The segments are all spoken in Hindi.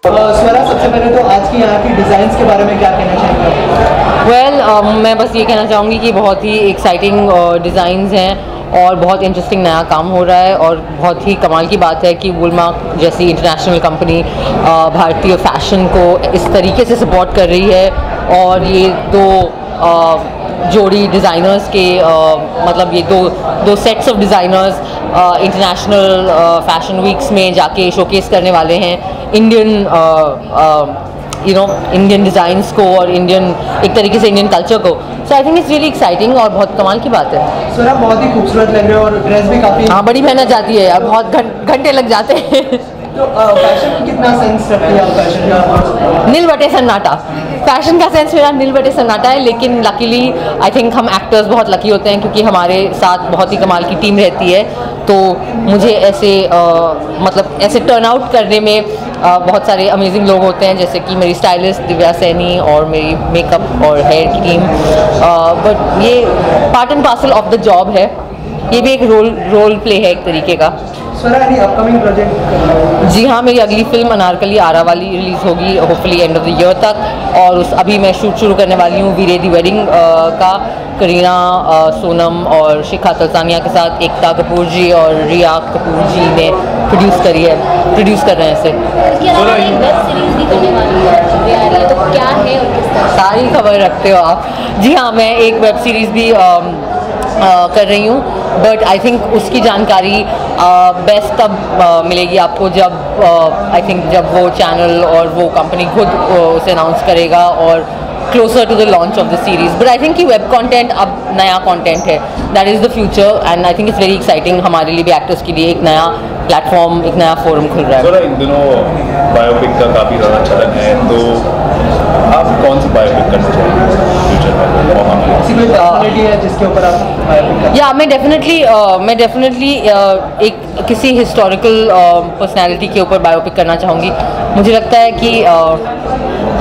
स्वरा, सबसे पहले तो आज की यहाँ की डिज़ाइंस के बारे में क्या कहना चाहेंगे? मैं बस ये कहना चाहूँगी कि बहुत ही एक्साइटिंग डिज़ाइंस हैं और बहुत इंटरेस्टिंग नया काम हो रहा है, और बहुत ही कमाल की बात है कि वॉलमार्ट जैसी इंटरनेशनल कंपनी भारतीय फैशन को इस तरीके से सपोर्ट कर रही है। और ये दो जोड़ी डिज़ाइनर्स के मतलब ये दो sets of designers international fashion weeks में जाके शोकेस करने वाले हैं इंडियन इंडियन डिज़ाइंस को और इंडियन एक तरीके से इंडियन कल्चर को। So I think it's really exciting और बहुत कमाल की बात है। स्वरा, बहुत ही खूबसूरत लग रहे हो और ड्रेस भी काफ़ी। हाँ, बड़ी मेहनत जाती है यार, बहुत घंटे लग जाते हैं। तो फैशन की कितना सेंस रखती है आप फैशन का? नील बटे सन्नाटा, फैशन का सेंस मेरा नील बटे सन्नाटा है। लेकिन लकीली आई थिंक हम एक्टर्स बहुत लकी होते हैं क्योंकि हमारे साथ बहुत ही कमाल की टीम रहती है। तो मुझे ऐसे मतलब ऐसे टर्न आउट करने में बहुत सारे अमेजिंग लोग होते हैं, जैसे कि मेरी स्टाइलिस्ट दिव्या सैनी और मेरी मेकअप और हेयर की टीम। बट ये part and parcel of the job है, ये भी एक रोल प्ले है एक तरीके का। Upcoming project? जी हाँ, मेरी अगली फिल्म अनारकली आरा वाली रिलीज़ होगी hopefully end of the year तक। और अभी मैं शूट शुरू करने वाली हूँ वीरे दी वेडिंग का, करीना सोनम और शिखा तलसानिया के साथ। एकता कपूर जी और रिया कपूर जी ने प्रोड्यूस कर रहे हैं इसे। वेब सीरीज भी करने वाली है, तो क्या है और किस तरह? सारी खबर रखते हो आप। जी हाँ, मैं एक वेब सीरीज़ भी कर रही हूँ, बट आई थिंक उसकी जानकारी बेस्ट तब मिलेगी आपको जब आई थिंक जब वो चैनल और वो कंपनी खुद उसे अनाउंस करेगा और closer to the launch of the series. But I think कि वेब कंटेंट अब नया कंटेंट है, that is the future and I think it's very exciting हमारे लिए भी, एक्टर्स के लिए एक नया प्लेटफॉर्म, एक नया फोरम खुल रहा है। इन दिनों बायोपिक का काफ़ी ज़्यादा चलन है, तो आप कौन सी बायोपिक करना चाहेंगे फ्यूचर में? जिसके ऊपर आप या मैं डेफिनेटली एक किसी हिस्टोरिकल पर्सनैलिटी के ऊपर बायोपिक करना चाहूँगी। मुझे लगता है कि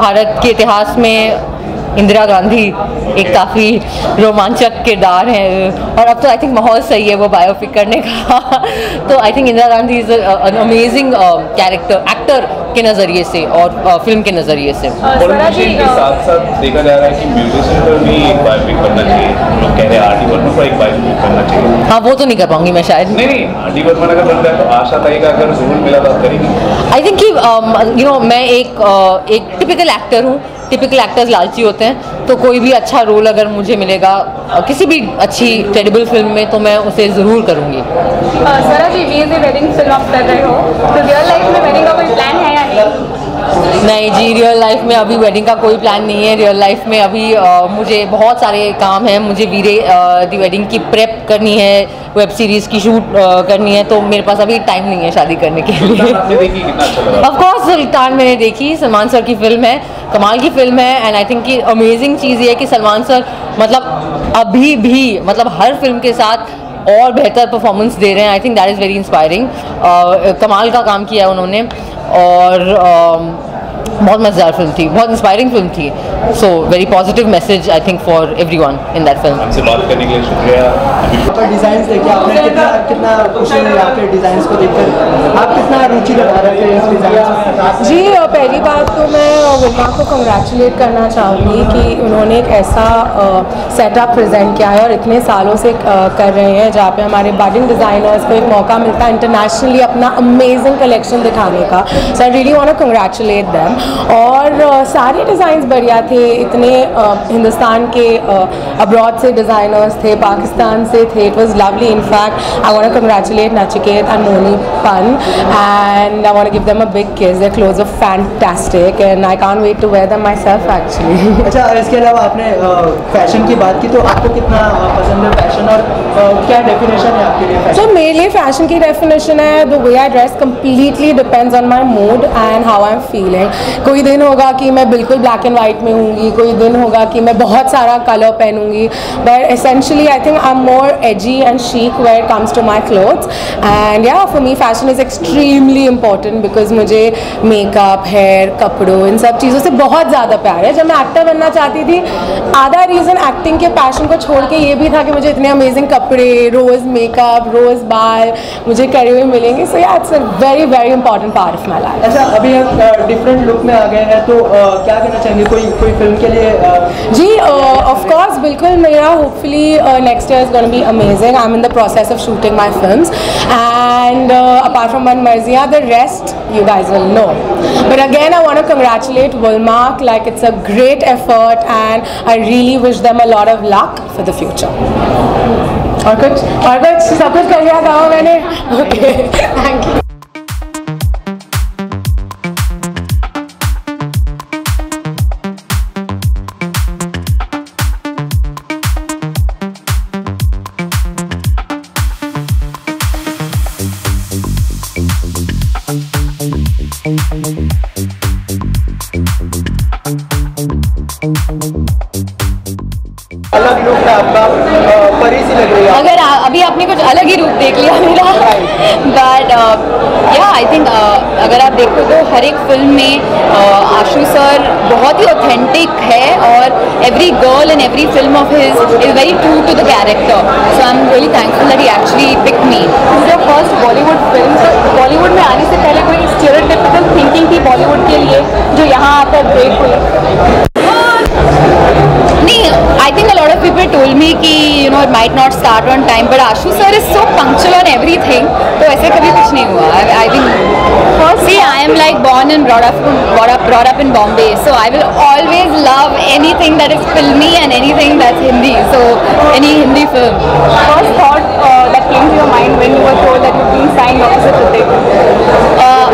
भारत के इतिहास में इंदिरा गांधी एक काफ़ी रोमांचक किरदार है, और अब तो आई थिंक माहौल सही है वो बायोपिक करने का। तो I think Indira Gandhi is an amazing character, actor के नज़रिए से और फिल्म के नज़रिए से। पॉलिटिशियन के साथ साथ देखा जा रहा है कि म्यूजिशियन पर भी एक बायोपिक करना चाहिए। लोग कह रहे हैं आर डी बर्मन पर एक बायोपिक करना चाहिए। हाँ, वो तो नहीं कर पाऊंगी मैं शायद। नहीं, आर डी बर्मन अगर बनता है तो आशा ताई का अगर रोल मिला तो आप करेंगी? आई थिंक कि मैं एक टिपिकल एक्टर हूँ। टिपिकल एक्टर्स लालची होते हैं, तो कोई भी अच्छा रोल अगर मुझे मिलेगा किसी भी अच्छी क्रेडिबल फिल्म में तो मैं उसे ज़रूर करूँगी। स्वरा जी, वीरे दी वेडिंग फिल्म आप कर रहे हो, तो रियल लाइफ में वेडिंग का कोई प्लान है या नहीं जी, रियल लाइफ में अभी वेडिंग का कोई प्लान नहीं है। रियल लाइफ में अभी मुझे बहुत सारे काम हैं। मुझे वीरे दी वेडिंग की प्रेप करनी है, वेब सीरीज़ की शूट करनी है, तो मेरे पास अभी टाइम नहीं है शादी करने के लिए। ऑफ कोर्स सुल्तान मैंने देखी, सलमान सर की फिल्म है, कमाल की फिल्म है। एंड आई थिंक कि अमेजिंग चीज़ ये है कि सलमान सर मतलब अभी भी मतलब हर फिल्म के साथ और बेहतर परफॉर्मेंस दे रहे हैं। I think that is very inspiring. कमाल का काम किया है उन्होंने, और बहुत मज़ेदार फिल्म थी, बहुत इंस्पायरिंग फिल्म थी। So very positive message I think for everyone in that film. हमसे बात करने के लिए शुक्रिया। आपका डिज़ाइन देखिए, आपने कितना खुशी हुई आपके डिज़ाइन को देखकर, आप कितना रुचि लगा रहे थे इस डिज़ाइन जी, पहली बात तो मैं वॉलमार्ट को कंग्रेचुलेट करना चाहूँगी कि उन्होंने एक ऐसा सेटअप प्रेजेंट किया है और इतने सालों से कर रहे हैं, जहाँ पे हमारे बडिंग डिज़ाइनर्स को एक मौका मिलता है इंटरनेशनली अपना अमेजिंग कलेक्शन दिखाने का। So I really want to congratulate them. और सारे डिज़ाइंस बढ़िया थे, इतने हिंदुस्तान के अब्रॉड से डिज़ाइनर्स थे, पाकिस्तान से थे, it was lovely. In fact I want to congratulate Nachiket and Moni Pan and I want to give them a big kiss. Their clothes are fantastic and I can't wait to wear them myself actually. अच्छा, इसके अलावा आपने फैशन की बात की, तो आपको कितना पसंद है फैशन और क्या डेफिनेशन है आपके लिए? तो मेरे लिए फैशन की डेफिनेशन है the way I dress completely depends on my mood and how I am feeling. कोई दिन होगा कि मैं बिल्कुल ब्लैक एंड वाइट में हूँगी, कोई दिन होगा कि मैं बहुत सारा कलर पहनूंगी, but essentially I think I am more edgy and chic where it comes to my clothes. And yeah for me fashion is extremely important because मुझे मेकअप, हेयर, कपड़ों, इन सब चीज़ों से बहुत ज़्यादा प्यार है. जब मैं एक्टर बनना चाहती थी, आधा रीज़न एक्टिंग के पैशन को छोड़ के ये भी था कि मुझे इतने अमेजिंग कपड़े, रोज़ मेकअप, रोज़ बाल मुझे करे हुए मिलेंगे. सो या it's a very very important part of my life. अच्छा, अभी हम डिफरेंट लुक में आ गए हैं, तो क्या कहना चाहेंगे कोई फिल्म के लिए? जी ऑफ कोर्स, बिल्कुल. मेरा hopefully next year is gonna be amazing. I am in the process of shooting my films and apart from one Mirzya, the rest you guys will know. But again, I want to congratulate Wilmark. Like, it's a great effort and I really wish them a lot of luck for the future. और कुछ सब कुछ कर लिया था मैंने. Okay, thank you. अलग लुक है आपका, परी सी लग रही है. अगर अभी आपने कुछ अलग ही रूप देख लिया मेरा, बट या आई थिंक अगर आप देखो तो हर एक फिल्म में आशु सर बहुत ही ऑथेंटिक है और every girl in every film of his is very true to the character. So I am really thankful that he actually picked me. This is first Bollywood film. तो बॉलीवुड में आने से पहले कोई स्टीरियोटाइपिकल थिंकिंग थी बॉलीवुड के लिए जो यहाँ आकर ब्रेक हुई? नहीं, I think a lot of people told me कि you know it might not start on time, but Ashu sir is so punctual on everything. तो ऐसे कभी कुछ नहीं हुआ. I think firstly I am like born and brought up in Bombay, so I will always love anything that is filmy and anything that's Hindi. So any Hindi film. First thought that came to your mind when you were told that you've been signed opposite Hrithik?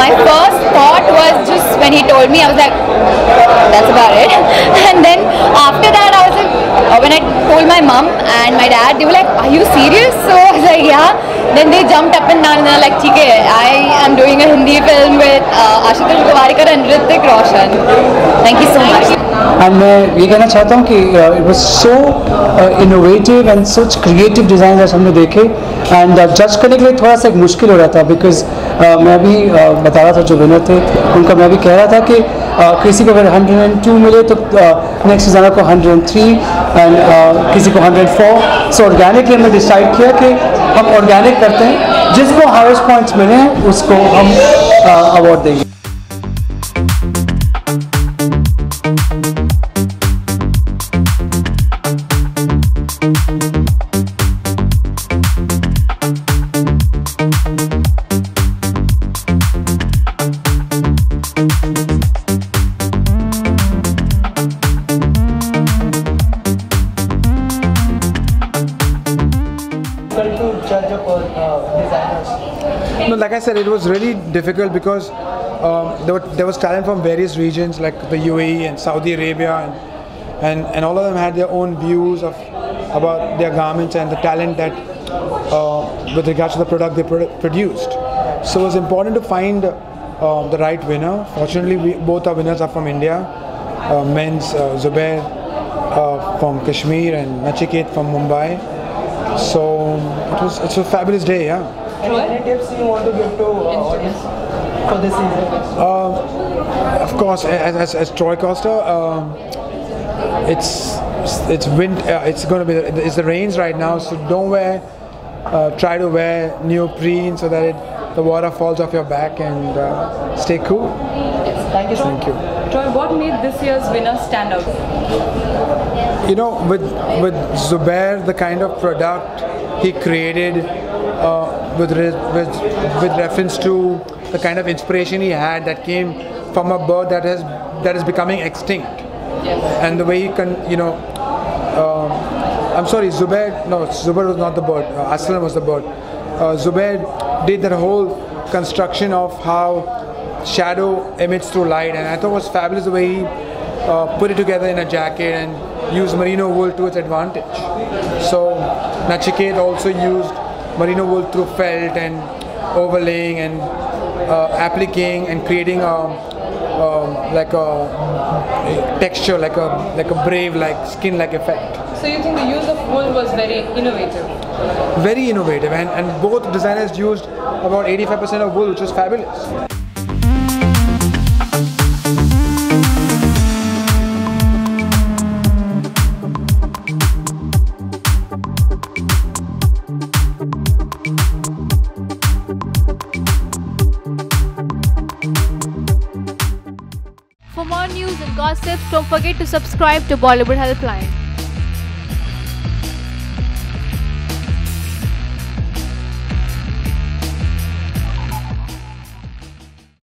My first thought was just when he told me, I was like, that's about it. And then after that I was like, when I told my mom and my dad, they were like, are you serious? So I was like, yeah. Then they jumped up and down and they're like, ठीक है, I am doing a Hindi film with Ashutosh Gowariker and Hrithik Roshan. Thank you so much. And मैं ये कहना चाहता हूँ कि it was so innovative and such creative design हमने देखे. एंड जज करने के लिए थोड़ा सा एक मुश्किल हो रहा था बिकॉज मैं भी बता रहा था जो विनर थे उनका, मैं भी कह रहा था कि किसी को अगर 102 मिले तो नेक्स्ट डिज़ाइनर को 103 एंड किसी को 104. सो ऑर्गेनिकली हमने डिसाइड किया कि हम ऑर्गेनिक करते हैं, जिसको हाईएस्ट पॉइंट्स मिले हैं उसको हम अवार्ड देंगे. No, like I said, it was really difficult because there was talent from various regions like the UAE and Saudi Arabia, and all of them had their own views about their garments and the talent that with regards to the product they produced. So it was important to find the right winner. Fortunately, both our winners are from India. Men's Zubair from Kashmir and Nachiket from Mumbai. So it's a fabulous day, yeah. Any tips you want to give to audience for this season? Of course, as Troy Costa, it's wind. It's going to be it's the rains right now, so don't try to wear neoprene so that the water falls off your back, and stay cool. Thank you. Thank you. Troy, what made this year's winner stand out? You know, with Zubair, the kind of product he created, with reference to the kind of inspiration he had that came from a bird that is becoming extinct, and the way he can, I'm sorry, Zubair was not the bird. Aslan was the bird. Zubair did that whole construction of how shadow emits through light, and I thought it was fabulous the way he put it together in a jacket and used merino wool to its advantage. So Nachiket also used merino wool through felt and overlaying and appliquing and creating like a texture, like a brave, like skin-like effect. So you think the use of wool was very innovative? Very innovative, and both designers used about 85% of wool, which was fabulous. For more news and gossips, don't forget to subscribe to Bollywood Helpline.